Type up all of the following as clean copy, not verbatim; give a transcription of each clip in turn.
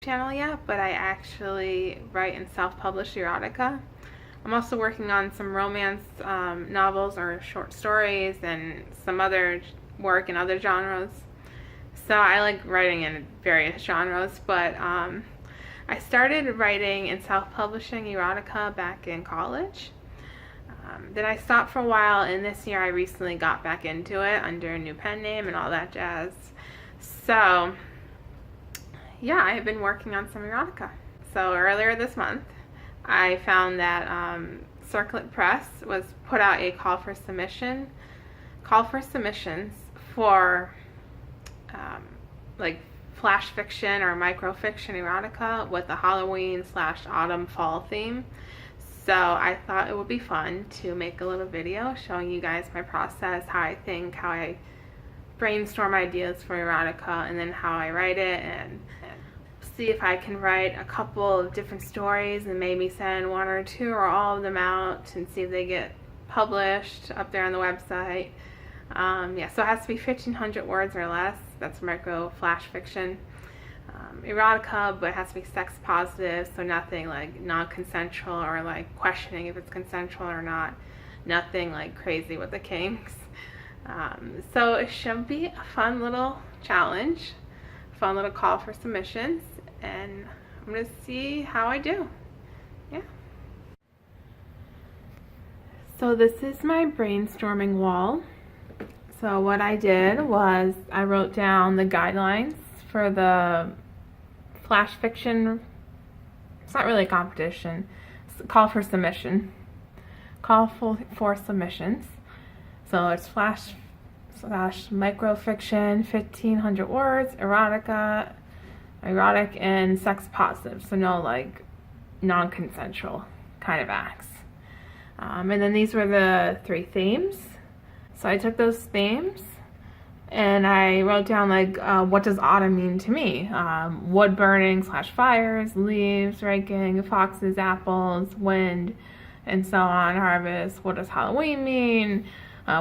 channel yet, but I actually write and self-publish erotica. I'm also working on some romance novels or short stories and some other work in other genres. So I like writing in various genres, but I started writing and self-publishing erotica back in college. Then I stopped for a while, and this year I recently got back into it under a new pen name and all that jazz. So yeah, I've been working on some erotica. So earlier this month, I found that Circlet Press was put out a call for submissions for like flash fiction or microfiction erotica with a Halloween/autumn/fall theme. So I thought it would be fun to make a little video showing you guys my process, how I think, how I brainstorm ideas for erotica, and then how I write it, and see if I can write a couple of different stories and maybe send one or two or all of them out and see if they get published up there on the website. Yeah, so it has to be 1,500 words or less. That's micro flash fiction. Erotica, but it has to be sex positive, so nothing like non-consensual or like questioning if it's consensual or not. Nothing like crazy with the kinks. So it should be a fun little challenge, fun little call for submissions, and I'm gonna see how I do. Yeah. So this is my brainstorming wall. So what I did was I wrote down the guidelines for the flash fiction. It's not really a competition. It's a call for submission. Call for submissions. So it's flash / microfiction, 1,500 words, erotica, erotic and sex positive. So no like non-consensual kind of acts. And then these were the 3 themes. So I took those themes and I wrote down like what does autumn mean to me? Wood burning / fires, leaves, raking, foxes, apples, wind, and so on, harvest. What does Halloween mean?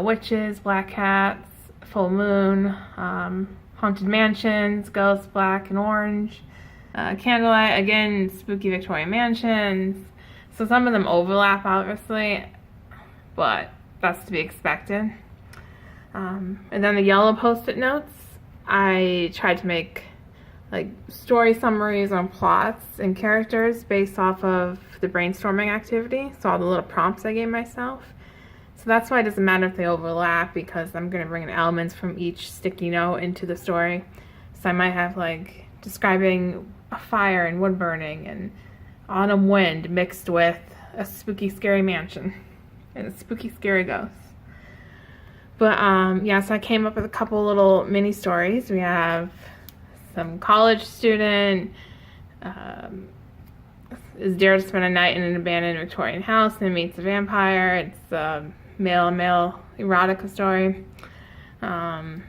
Witches, black cats, full moon, haunted mansions, ghosts, black and orange, candlelight, again, spooky Victorian mansions. So some of them overlap, obviously, but that's to be expected. And then the yellow post-it notes, I tried to make like story summaries on plots and characters based off of the brainstorming activity, so all the little prompts I gave myself. So that's why it doesn't matter if they overlap, because I'm going to bring in elements from each sticky note into the story. So I might have like describing a fire and wood burning and autumn wind mixed with a spooky scary mansion and a spooky scary ghost. But yeah, so I came up with a couple little mini stories. We have some college student is dared to spend a night in an abandoned Victorian house and meets a vampire. It's a male erotica story. I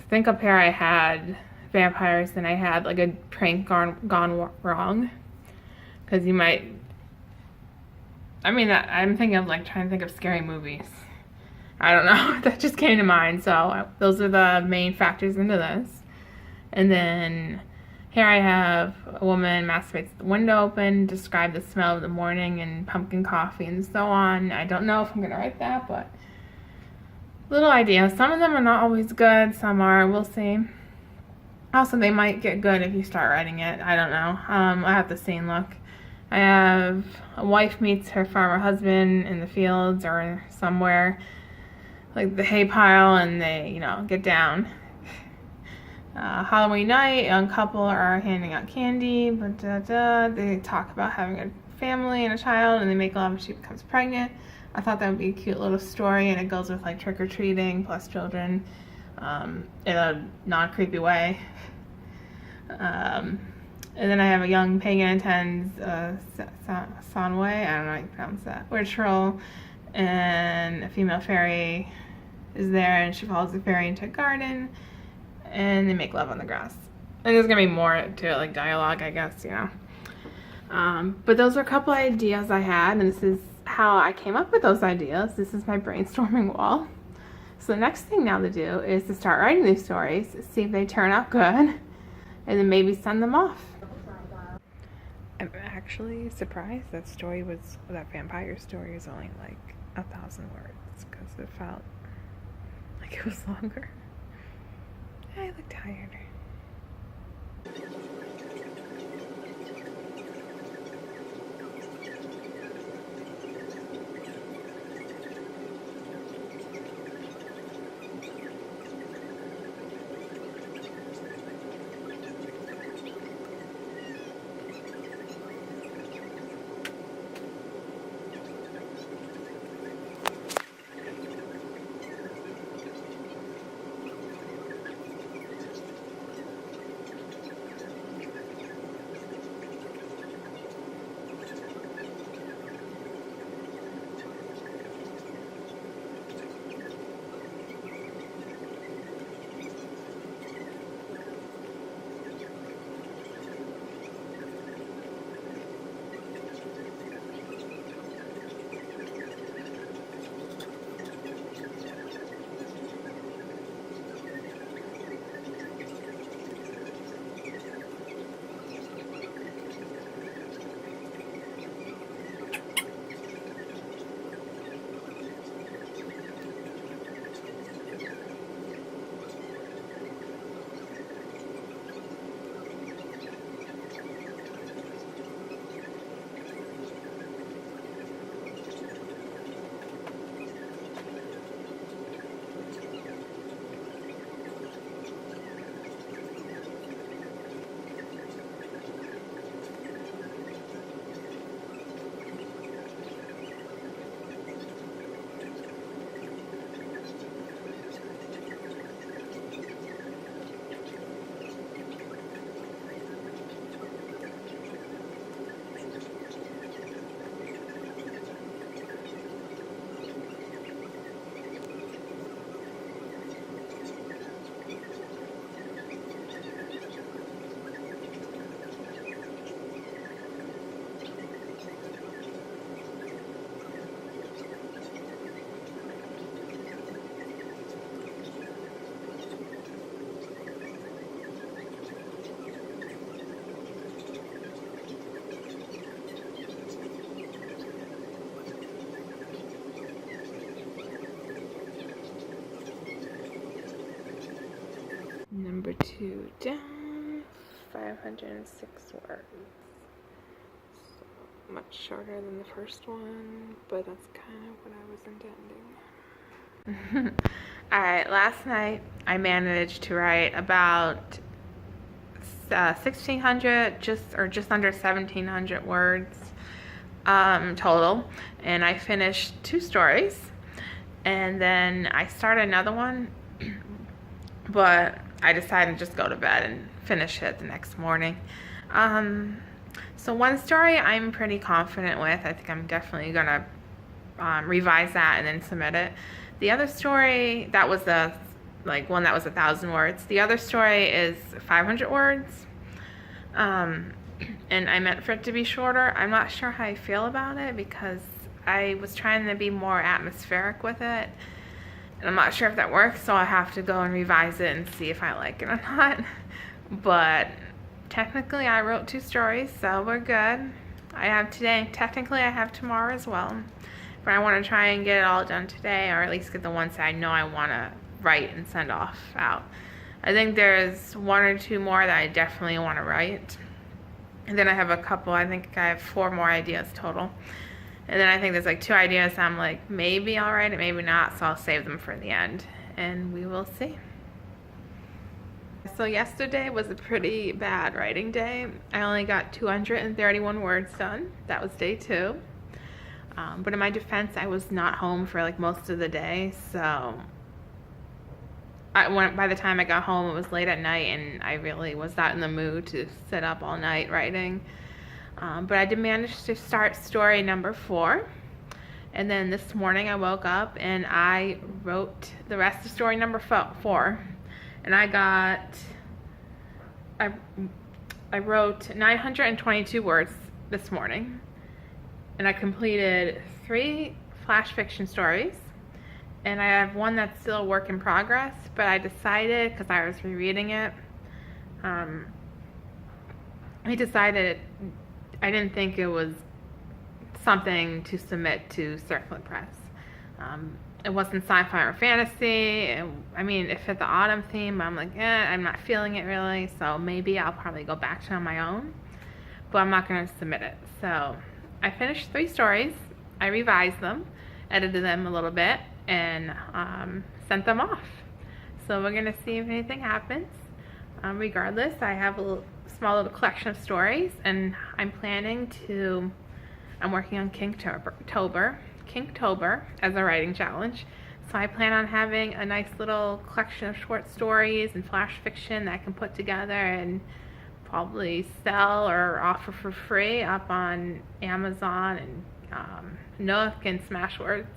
think up here I had vampires and I had like a prank gone wrong. Because you might, I mean, I'm thinking of like trying to think of scary movies. I don't know, that just came to mind. So those are the main factors into this. And then here I have a woman masturbates with the window open, describe the smell of the morning and pumpkin coffee and so on. I don't know if I'm going to write that, but little ideas. Some of them are not always good, some are, we'll see. Also, they might get good if you start writing it. I don't know. I have to see and look. I have a wife meets her farmer husband in the fields or somewhere, like the hay pile, and they, get down. Halloween night, a young couple are handing out candy, but they talk about having a family and a child, and they make love and she becomes pregnant. I thought that would be a cute little story, and it goes with like trick-or-treating plus children in a non-creepy way. And then I have a young pagan attends Sanway, I don't know how you pronounce that, ritual, and a female fairy is there and she follows the fairy into a garden and they make love on the grass. And there's gonna be more to it, like dialogue, I guess, but those are a couple ideas I had, and this is how I came up with those ideas. This is my brainstorming wall. So the next thing now to do is to start writing these stories, see if they turn out good, and then maybe send them off. I'm actually surprised that vampire story is only like 1,000 words, because it felt like it was longer. I look tired. Number 2 down, 506 words. So much shorter than the first one, but that's kind of what I was intending. Alright, last night I managed to write about 1,600, just under 1,700 words total, and I finished 2 stories, and then I started another one, but I decided to just go to bed and finish it the next morning. So one story I'm pretty confident with. I think I'm definitely gonna revise that and then submit it. The other story, that was the one that was 1,000 words. The other story is 500 words, and I meant for it to be shorter. I'm not sure how I feel about it, because I was trying to be more atmospheric with it. And I'm not sure if that works, so I have to go and revise it and see if I like it or not. But technically I wrote 2 stories, so we're good. I have today, technically I have tomorrow as well. But I want to try and get it all done today, or at least get the ones that I know I want to write and send off out. I think there's 1 or 2 more that I definitely want to write. And then I have a couple, I think I have 4 more ideas total. And then I think there's like 2 ideas I'm like, maybe I'll write it, maybe not, so I'll save them for the end, and we will see. So yesterday was a pretty bad writing day. I only got 231 words done. That was day 2. But in my defense, I was not home for like most of the day, so by the time I got home, it was late at night, and I really was not in the mood to sit up all night writing. But I did manage to start story number 4, and then this morning I woke up and I wrote the rest of story number 4, and I wrote 922 words this morning, and I completed 3 flash fiction stories, and I have 1 that's still a work in progress, but I decided, because I was rereading it, I decided I didn't think it was something to submit to Circlet Press. It wasn't sci-fi or fantasy. I mean, it fit the autumn theme. I'm like, I'm not feeling it really, so maybe I'll probably go back to it on my own, but I'm not going to submit it. So I finished 3 stories. I revised them, edited them a little bit, and sent them off. So we're going to see if anything happens. Regardless, I have a small little collection of stories, and I'm working on Kinktober as a writing challenge. So I plan on having a nice little collection of short stories and flash fiction that I can put together and probably sell or offer for free up on Amazon and Nook and Smashwords.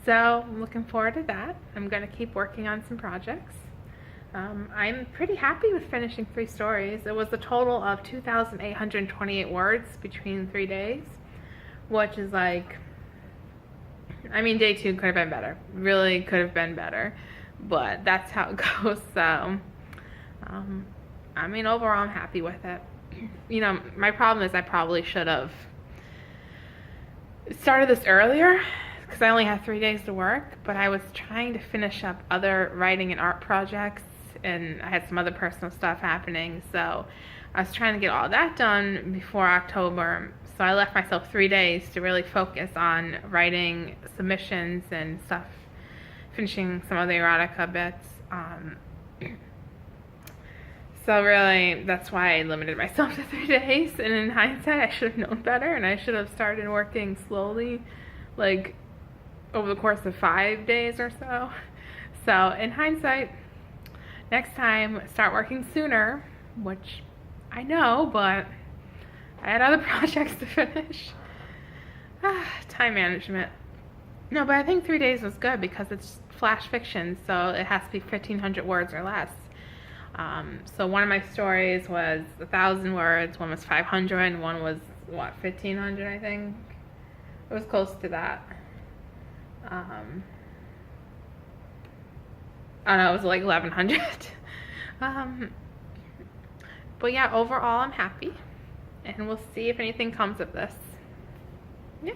So I'm looking forward to that. I'm going to keep working on some projects. I'm pretty happy with finishing 3 stories. It was a total of 2,828 words between 3 days, which is like, I mean, day 2 could have been better. Really could have been better, but that's how it goes. So, I mean, overall, I'm happy with it. You know, my problem is I probably should have started this earlier because I only had 3 days to work, but I was trying to finish up other writing and art projects, and I had some other personal stuff happening, so I was trying to get all that done before October. So I left myself 3 days to really focus on writing submissions and stuff, finishing some of the erotica bits. So really, that's why I limited myself to 3 days, and in hindsight, I should have known better, and I should have started working slowly, like over the course of 5 days or so. So in hindsight, next time, start working sooner, which I know, but I had other projects to finish. Time management. No, but I think 3 days was good because it's flash fiction, so it has to be 1,500 words or less. So one of my stories was 1,000 words, one was 500, one was, 1,500, I think? It was close to that. Oh no, it was like 1,100. But yeah, overall I'm happy, and we'll see if anything comes of this. Yeah.